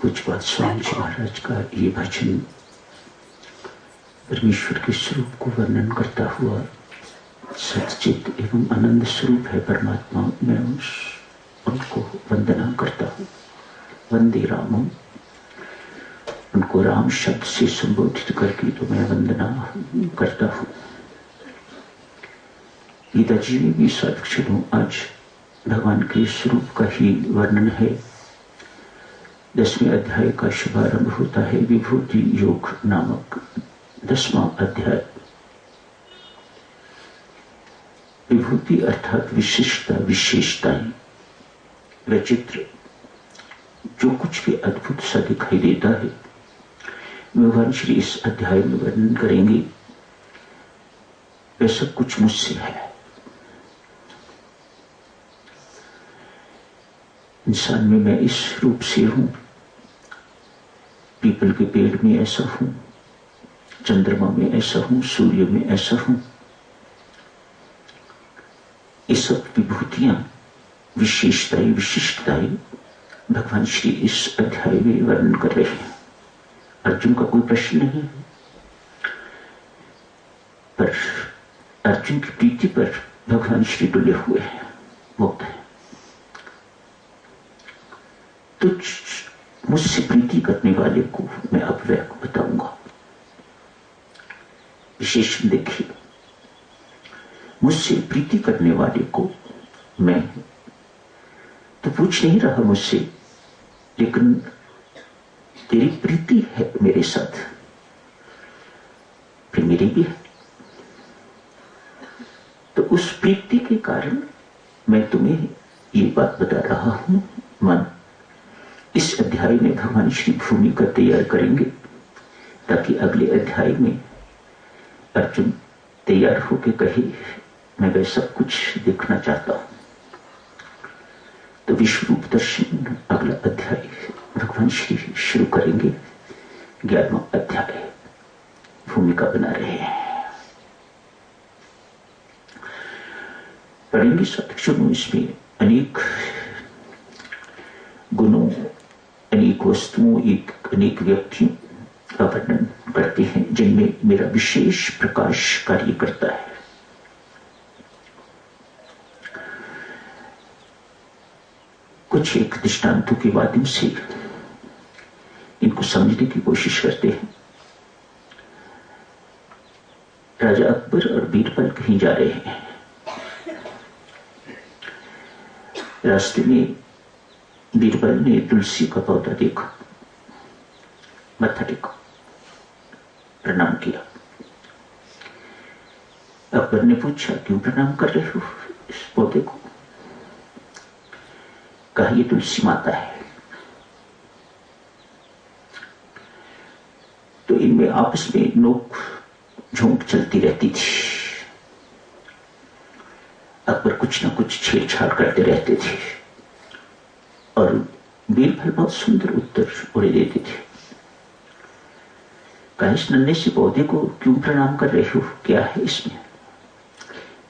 पूज्यपाद स्वामी जी महाराज का ये भजन परमेश्वर के स्वरूप को वर्णन करता हुआ सच्चित एवं आनंद स्वरूप है परमात्मा। मैं उनको वंदना करता हूँ। वंदे रामम, उनको राम शब्द से संबोधित करके तो मैं वंदना करता हूँ। गीता जी में भी साक्षरों आज भगवान के स्वरूप का ही वर्णन है। 10वें अध्याय का शुभारंभ होता है विभूति योग नामक 10वां अध्याय। विभूति अर्थात विशिष्टता, विशेषताएं, वैचित्र, जो कुछ भी अद्भुत सा दिखाई देता है भगवान श्री इस अध्याय में वर्णन करेंगे। वैसा कुछ मुझसे है। इंसान में मैं इस रूप से हूं, पीपल के पेड़ में ऐसा हूं, चंद्रमा में ऐसा हूं, सूर्य में ऐसा हूं। ये सब विभूतियां, विशेषताएं, विशिष्टताएं भगवान श्री इस अध्याय में वर्णन कर रहे हैं। अर्जुन का कोई प्रश्न नहीं है, पर अर्जुन की प्रीति पर भगवान श्री डुले हुए हैं। मुक्त है। तुझ मुझसे प्रीति करने वाले को मैं अव्यय को बताऊंगा। विशेषण देखिए, मुझसे प्रीति करने वाले को मैं तो पूछ नहीं रहा मुझसे, लेकिन तेरी प्रीति है मेरे साथ, फिर मेरी भी है। तो उस प्रीति के कारण मैं तुम्हें ये बात बता रहा हूं। मन इस अध्याय में भगवान श्री भूमिका तैयार करेंगे ताकि अगले अध्याय में अर्जुन तैयार होकर कहे मैं वैसा कुछ देखना चाहता हूं। तो विश्वरूप दर्शन अगला अध्याय भगवान श्री शुरू करेंगे। 11वां अध्याय भूमिका बना रहे हैं। पढ़ेंगे साक्षरों। इसमें अनेक गुणों, अनेक वस्तुओं, अनेक व्यक्तियों का वर्णन करते हैं जिनमें मेरा विशेष प्रकाश कार्य करता है। कुछ एक दृष्टांतों के माध्यम से इनको समझने की कोशिश करते हैं। राजा अकबर और बीरबल कहीं जा रहे हैं। रास्ते में बीरबल ने तुलसी का पौधा देखा, मत्था टेका, प्रणाम किया। अकबर ने पूछा क्यों प्रणाम कर रहे हो इस पौधे को? कहा ये तुलसी माता है। तो इनमें आपस में नोक झोंक चलती रहती थी। अकबर कुछ ना कुछ छेड़छाड़ करते रहते थे और बीरबल बहुत सुंदर उत्तर उड़े देते थे। कहा इस नन्हे से पौधे को क्यों प्रणाम कर रहे हो, क्या है इसमें?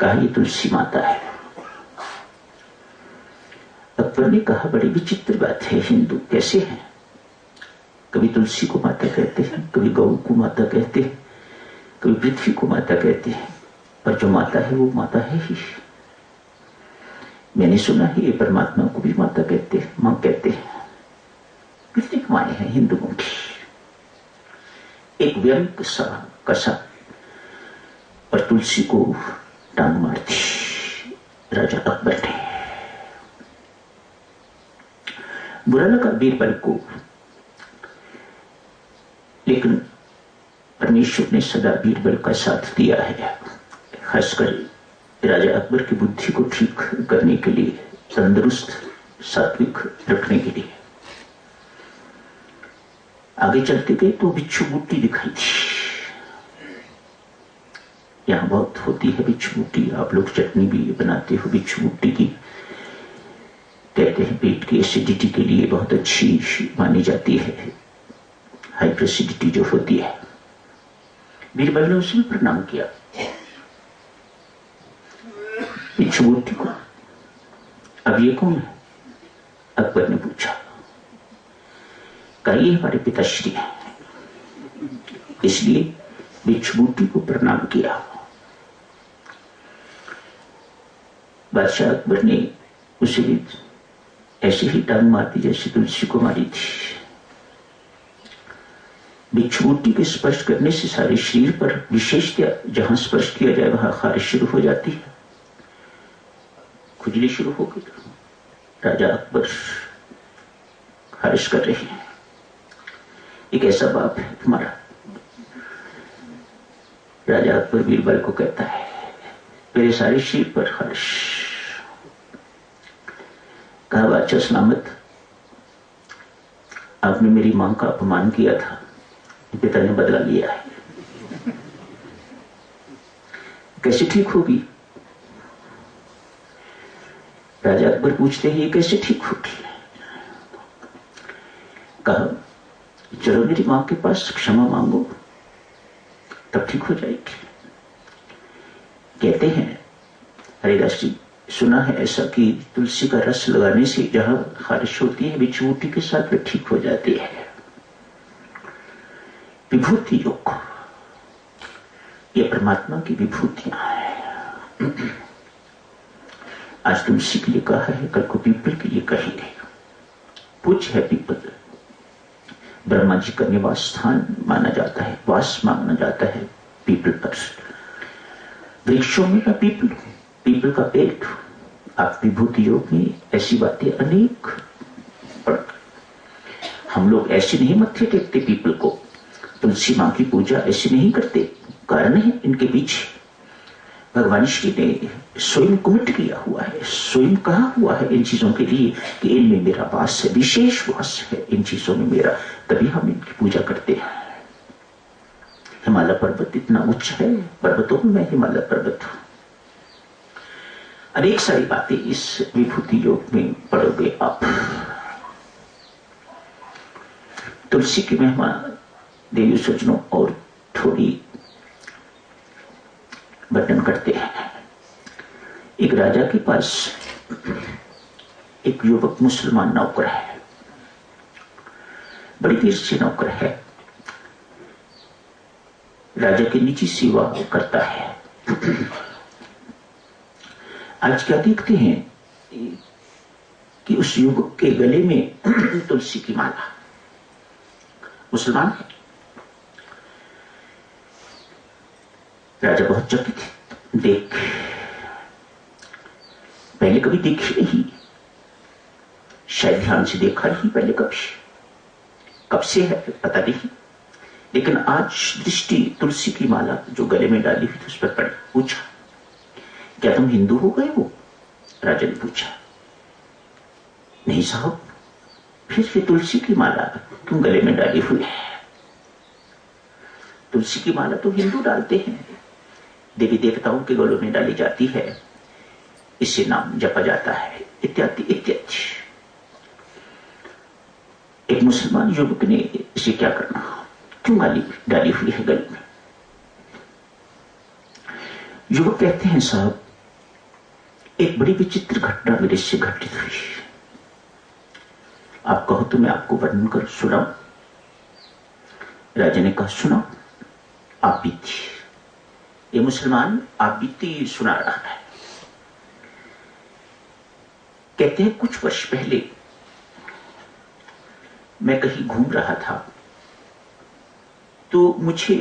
कहा ये तुलसी माता है। अकबर ने कहा बड़ी विचित्र बात है, हिंदू कैसे हैं? कभी तुलसी को माता कहते हैं, कभी गौ को माता कहते हैं, कभी पृथ्वी को माता कहते हैं, पर जो माता है वो माता है ही। मैंने सुना है ये परमात्मा को भी माता कहते हैं, मां कहते हैं। कितनी माए हैं हिंदुओं की। एक व्यंग सा कसा और तुलसी को टांग मार दी राजा अकबर ने। बुरा लगा बीरबल को, लेकिन परमेश्वर ने सदा बीरबल का साथ दिया है, खासकर राजा अकबर की बुद्धि को ठीक करने के लिए, तंदुरुस्त सात्विक रखने के लिए। आगे चलते गए तो बिच्छू बूटी दिखाई थी। यहां बहुत होती है बिच्छू बूटी। आप लोग चटनी भी बनाते हो बिच्छू बूटी की। कहते हैं पेट की एसिडिटी के लिए बहुत अच्छी मानी जाती है, हाइपरसिडिटी जो होती है। बीरबल ने उसमें प्रणाम किया बिच्छू बूटी को। अब ये कौन है? अकबर ने पूछा। ये हमारे पिताश्री हैं, इसलिए भिक्षुबूटी को प्रणाम किया। बादशाह अकबर ने उसे भी ऐसे ही टांग मार दी जैसे तुलसी को मारी थी। भिक्षुबूटी के स्पर्श करने से सारे शरीर पर विशेषतया जहां स्पर्श किया जाए वहां खारिश शुरू हो जाती है, खुजली शुरू हो गई। राजा अकबर खारिश कर रहे हैं। एक ऐसा बाप है तुम्हारा। राजा अकबर बीरबल को कहता है मेरे सारे शरीर पर खारिश। कहा बादशाह सलामत, आपने मेरी मां का अपमान किया था, पिता ने बदला लिया है, कैसे ठीक होगी? राजा अकबर पूछते हैं ये कैसे ठीक होगी? कहा चलो मेरी मां के पास क्षमा मांगो तब ठीक हो जाएगी। कहते हैं हरिदास जी, सुना है ऐसा कि तुलसी का रस लगाने से जहां खारिश होती है भिक्षुबूटी के साथ में ठीक हो जाती है। विभूति योग ये परमात्मा की विभूतियां हैं। आज तुलसी के लिए कहा है, कल को पीपल के लिए कहेंगे। पूज्य है पीपल, ब्रह्मा जी का निवास स्थान माना जाता है, वास माना जाता है पीपल पर। वृक्षों में मैं पीपल हूं, पीपल का पेड़। आप विभूति योग में ऐसी बातें अनेक पढ़। हम लोग ऐसे नहीं मत्थे टेकते पीपल को, तुलसी मां की पूजा ऐसे नहीं करते। कारण है इनके पीछे भगवान श्री ने स्वयं कमिट किया हुआ है, स्वयं कहा हुआ है इन चीजों के लिए कि इनमें मेरा वास है, विशेष वास है इन चीजों में मेरा, तभी हम इनकी पूजा करते हैं। हिमालय पर्वत इतना उच्च है, पर्वतों में हिमालय पर्वत हूं। अनेक सारी बातें इस विभूति योग में पढ़ोगे आप। तुलसी की महिमा देवी सज्जनों और थोड़ी वर्णन करते हैं। एक राजा के पास एक युवक मुसलमान नौकर है, बड़ी देर से नौकर है, राजा की निजी सेवा करता है। आज क्या देखते हैं कि उस युवक के गले में तुलसी की माला। मुसलमान है। राजा बहुत चकित देख, पहले कभी देखी नहीं, शायद ध्यान से देखा नहीं पहले कभी, कब से है पता नहीं, लेकिन आज दृष्टि तुलसी की माला जो गले में डाली हुई थी उस पर पड़ी। पूछा क्या तुम हिंदू हो गए हो? राजा ने पूछा। नहीं साहब, फिर ये तुलसी की माला क्यों गले में डाली हुई है? तुलसी की माला तो हिंदू डालते हैं, देवी देवताओं के गलों में डाली जाती है, इससे नाम जपा जाता है, इत्यादि इत्यादि। एक मुसलमान युवक ने इसे क्या करना, क्यों माली डाली हुई है गले में? युवक कहते हैं साहब, एक बड़ी विचित्र घटना मेरे से घटित हुई, आप कहो तो मैं आपको वर्णन कर सुनाऊं? राजा ने कहा सुनाओ। आप बीती, ये मुसलमान आप बीती सुना रहा है। कहते हैं कुछ वर्ष पहले मैं कहीं घूम रहा था, तो मुझे,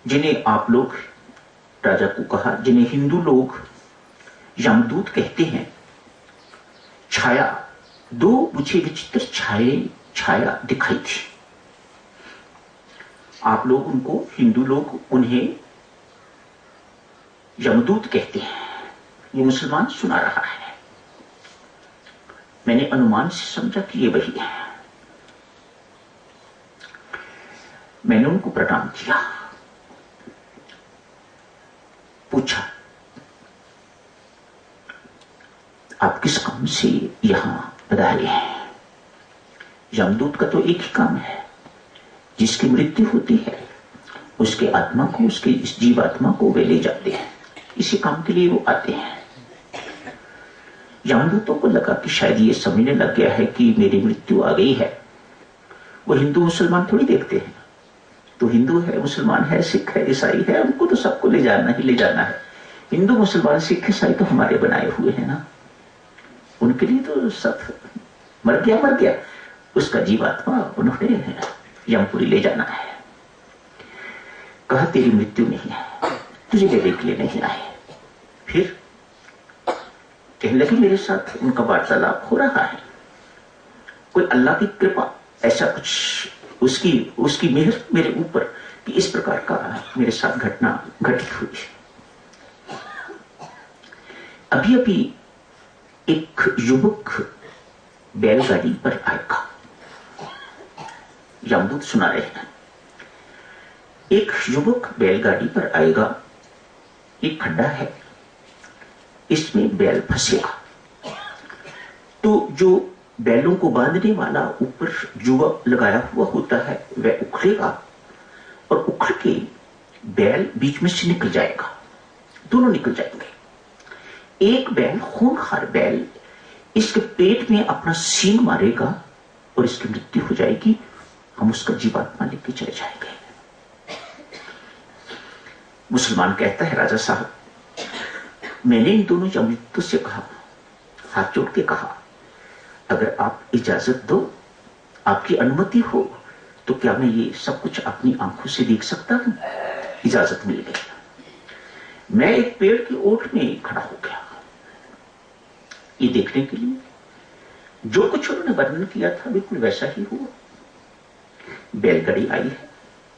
जिन्हें आप लोग, राजा को कहा, जिन्हें हिंदू लोग यमदूत कहते हैं, छाया, दो मुझे विचित्र छाया दिखाई थी। आप लोग उनको, हिंदू लोग उन्हें यमदूत कहते हैं। ये मुसलमान सुना रहा है। मैंने अनुमान से समझा कि ये वही है। मैंने उनको प्रणाम किया, पूछा आप किस काम से यहां पधारे हैं? यमदूत का तो एक ही काम है, जिसकी मृत्यु होती है उसके आत्मा को, उसके इस जीवात्मा को वे ले जाते हैं, इसी काम के लिए वो आते हैं। यमदूतों को लगा कि शायद ये समझने लग गया है कि मेरी मृत्यु आ गई है। वो हिंदू मुसलमान थोड़ी देखते हैं, तो हिंदू है, मुसलमान है, सिख है, ईसाई है, उनको तो सबको ले जाना ही ले जाना है। हिंदू मुसलमान सिख ईसाई तो हमारे बनाए हुए हैं ना, उनके लिए तो सब मर गया, उसका जीवात्मा उन्होंने यमपुरी ले जाना है। कहा तेरी मृत्यु नहीं है, तुझे लेने के लिए नहीं आए। फिर कहने लगे मेरे साथ उनका वार्तालाप हो रहा है, कोई अल्लाह की कृपा, ऐसा कुछ उसकी मेहर मेरे ऊपर कि इस प्रकार का मेरे साथ घटना घटित हुई। अभी अभी एक युवक बैलगाड़ी पर आएगा, यमदूत सुना रहे हैं, एक युवक बैलगाड़ी पर आएगा, एक खड्डा है, इसमें बैल फंसेगा, तो जो बैलों को बांधने वाला ऊपर जुआ लगाया हुआ होता है वह उखड़ेगा और उखड़ के बैल बीच में से निकल जाएगा, दोनों निकल जाएंगे। एक बैल, खूंखार बैल, इसके पेट में अपना सींग मारेगा और इसकी मृत्यु हो जाएगी, हम उसका जीवात्मा लेके चले जाएंगे। मुसलमान कहता है राजा साहब, मैंने इन दोनों यमदूतों से कहा, हाथ जोड़ के कहा, अगर आप इजाजत दो, आपकी अनुमति हो, तो क्या मैं ये सब कुछ अपनी आंखों से देख सकता हूं? इजाजत मिल गई। मैं एक पेड़ की ओट में खड़ा हो गया ये देखने के लिए। जो कुछ उन्होंने वर्णन किया था बिल्कुल वैसा ही हुआ। बैलगाड़ी आई है,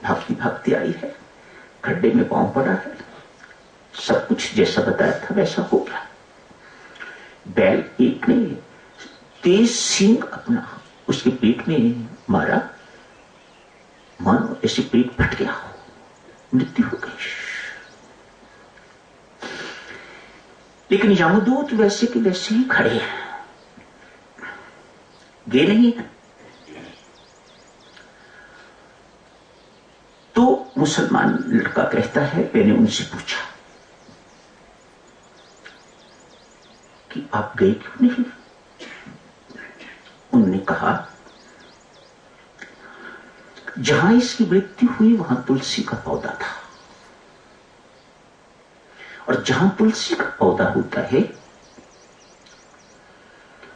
भागती भागती आई है, खड्डे में पांव पड़ा है, सब कुछ जैसा बताया था वैसा हो गया। बैल एक ने तेज सींग अपना उसके पेट में मारा, मानो ऐसे पेट फट गया हो, मृत्यु हो गई। लेकिन यमदूत वैसे के वैसे ही खड़े हैं, गए नहीं है। तो मुसलमान लड़का कहता है, मैंने उनसे पूछा कि आप गए क्यों नहीं? उन्होंने कहा, जहां इसकी मृत्यु हुई वहां तुलसी का पौधा था, और जहां तुलसी का पौधा होता है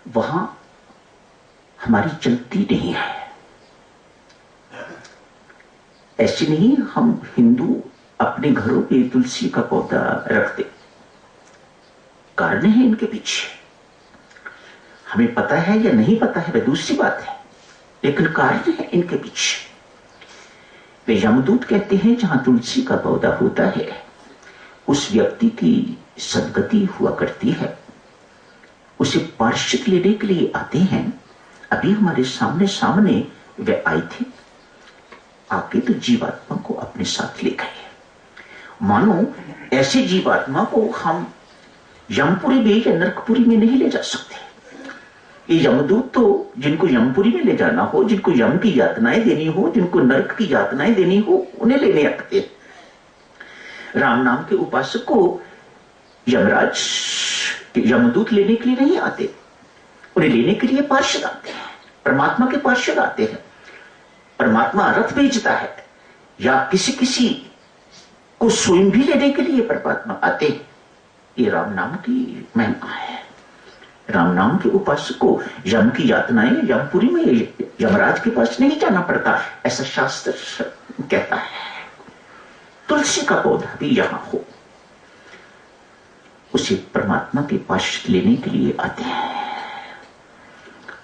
वहां हमारी चलती नहीं है। ऐसे नहीं हम हिंदू अपने घरों पे तुलसी का पौधा रखते, कारण है इनके पीछे। हमें पता है या नहीं पता है वह दूसरी बात है, लेकिन कारण है इनके पीछे। वे यमदूत कहते हैं जहां तुलसी का पौधा होता है उस व्यक्ति की सदगति हुआ करती है, उसे पार्षद लेने के लिए आते हैं। अभी हमारे सामने वे आए थे, आके तो जीवात्मा को अपने साथ ले गए। मानो ऐसे जीवात्मा को हम यमपुरी में या नरकपुरी में नहीं ले जा सकते। ये यमदूत तो जिनको यमपुरी में ले जाना हो, जिनको यम की यातनाएं देनी हो, जिनको नरक की यातनाएं देनी हो, उन्हें लेने आते हैं। राम नाम के उपासक को यमराज यमदूत लेने के लिए नहीं आते, उन्हें लेने के लिए पार्षद आते हैं, परमात्मा के पार्षद आते हैं। परमात्मा रथ भेजता है या किसी को स्वयं भी लेने के लिए परमात्मा आते हैं। ये राम नाम की महिमा है। राम नाम के उपासक को यम की यातनाएं यमपुरी में यमराज के पास नहीं जाना पड़ता, ऐसा शास्त्र कहता है। तुलसी का पौधा भी यहां हो, उसे परमात्मा के पास लेने के लिए आते हैं,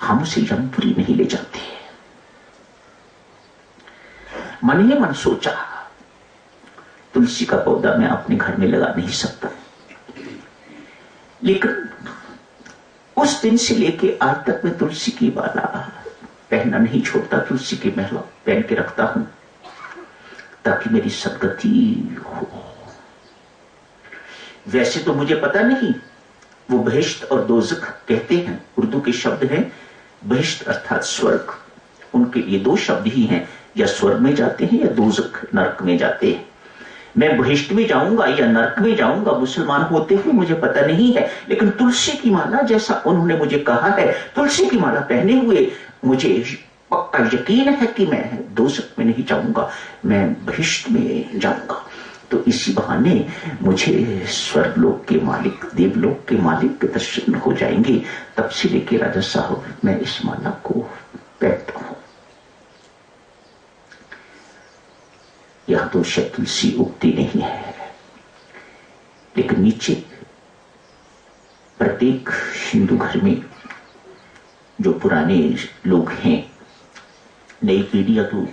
हम उसे यमपुरी नहीं ले जाते। मन ही मन सोचा, तुलसी का पौधा मैं अपने घर में लगा नहीं सकता, लेकिन उस दिन से लेके आज तक मैं तुलसी की माला पहनना नहीं छोड़ता, तुलसी की माला पहन के रखता हूं ताकि मेरी सदगति हो। वैसे तो मुझे पता नहीं वो बहिश्त और दोज़ख कहते हैं, उर्दू के शब्द हैं। बहिश्त अर्थात स्वर्ग, उनके ये दो शब्द ही हैं, या स्वर्ग में जाते हैं या दोज़ख नरक में जाते हैं। मैं बहिष्ट में जाऊंगा या नरक में जाऊंगा मुसलमान होते हुए मुझे पता नहीं है, लेकिन तुलसी की माला जैसा उन्होंने मुझे कहा है, तुलसी की माला पहने हुए मुझे पक्का यकीन है कि मैं दोज़ख में नहीं जाऊंगा, मैं बहिष्ट में जाऊंगा। तो इसी बहाने मुझे स्वर्गलोक के मालिक, देवलोक के मालिक के दर्शन हो जाएंगे। तब से लेके राजा साहब मैं इस माला को पहनता हूं। यहां तो शायद तुलसी उगती नहीं है, लेकिन नीचे प्रत्येक हिंदू घर में जो पुराने लोग हैं, नई पीढ़ियां तो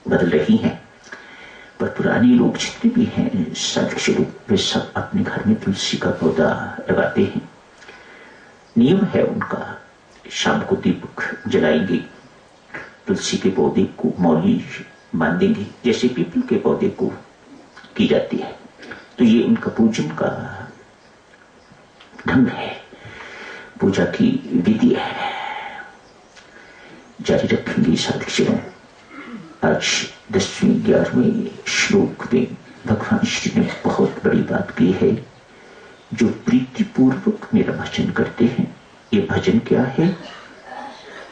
बदल रही हैं, पर पुराने लोग जितने भी हैं साधक लोग, वे सब अपने घर में तुलसी का पौधा लगाते हैं। नियम है उनका, शाम को दीपक जलाएंगे, तुलसी के पौधे को मौली बांधेंगे जैसे पीपल के पौधे को की जाती है। तो ये उनका पूजन का ढंग है, पूजा की विधि है। जारी रखेंगे साधक। आज 10वें 11वें श्लोक में भगवान श्री ने बहुत बड़ी बात की है। जो प्रीतिपूर्वक मेरा भजन करते हैं, ये भजन क्या है?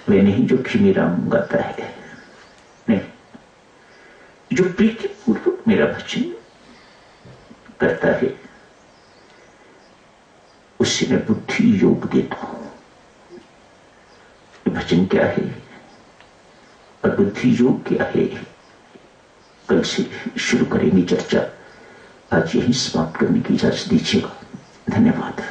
वे नहीं जो खिमीराम गाता है, नहीं, जो प्रीतिपूर्वक मेरा भजन करता है उससे मैं बुद्धि योग देता हूं। भजन क्या है और बुद्धि योग क्या है, कल से शुरू करेंगे चर्चा। आज यही समाप्त करने की इजाजत दीजिएगा। धन्यवाद।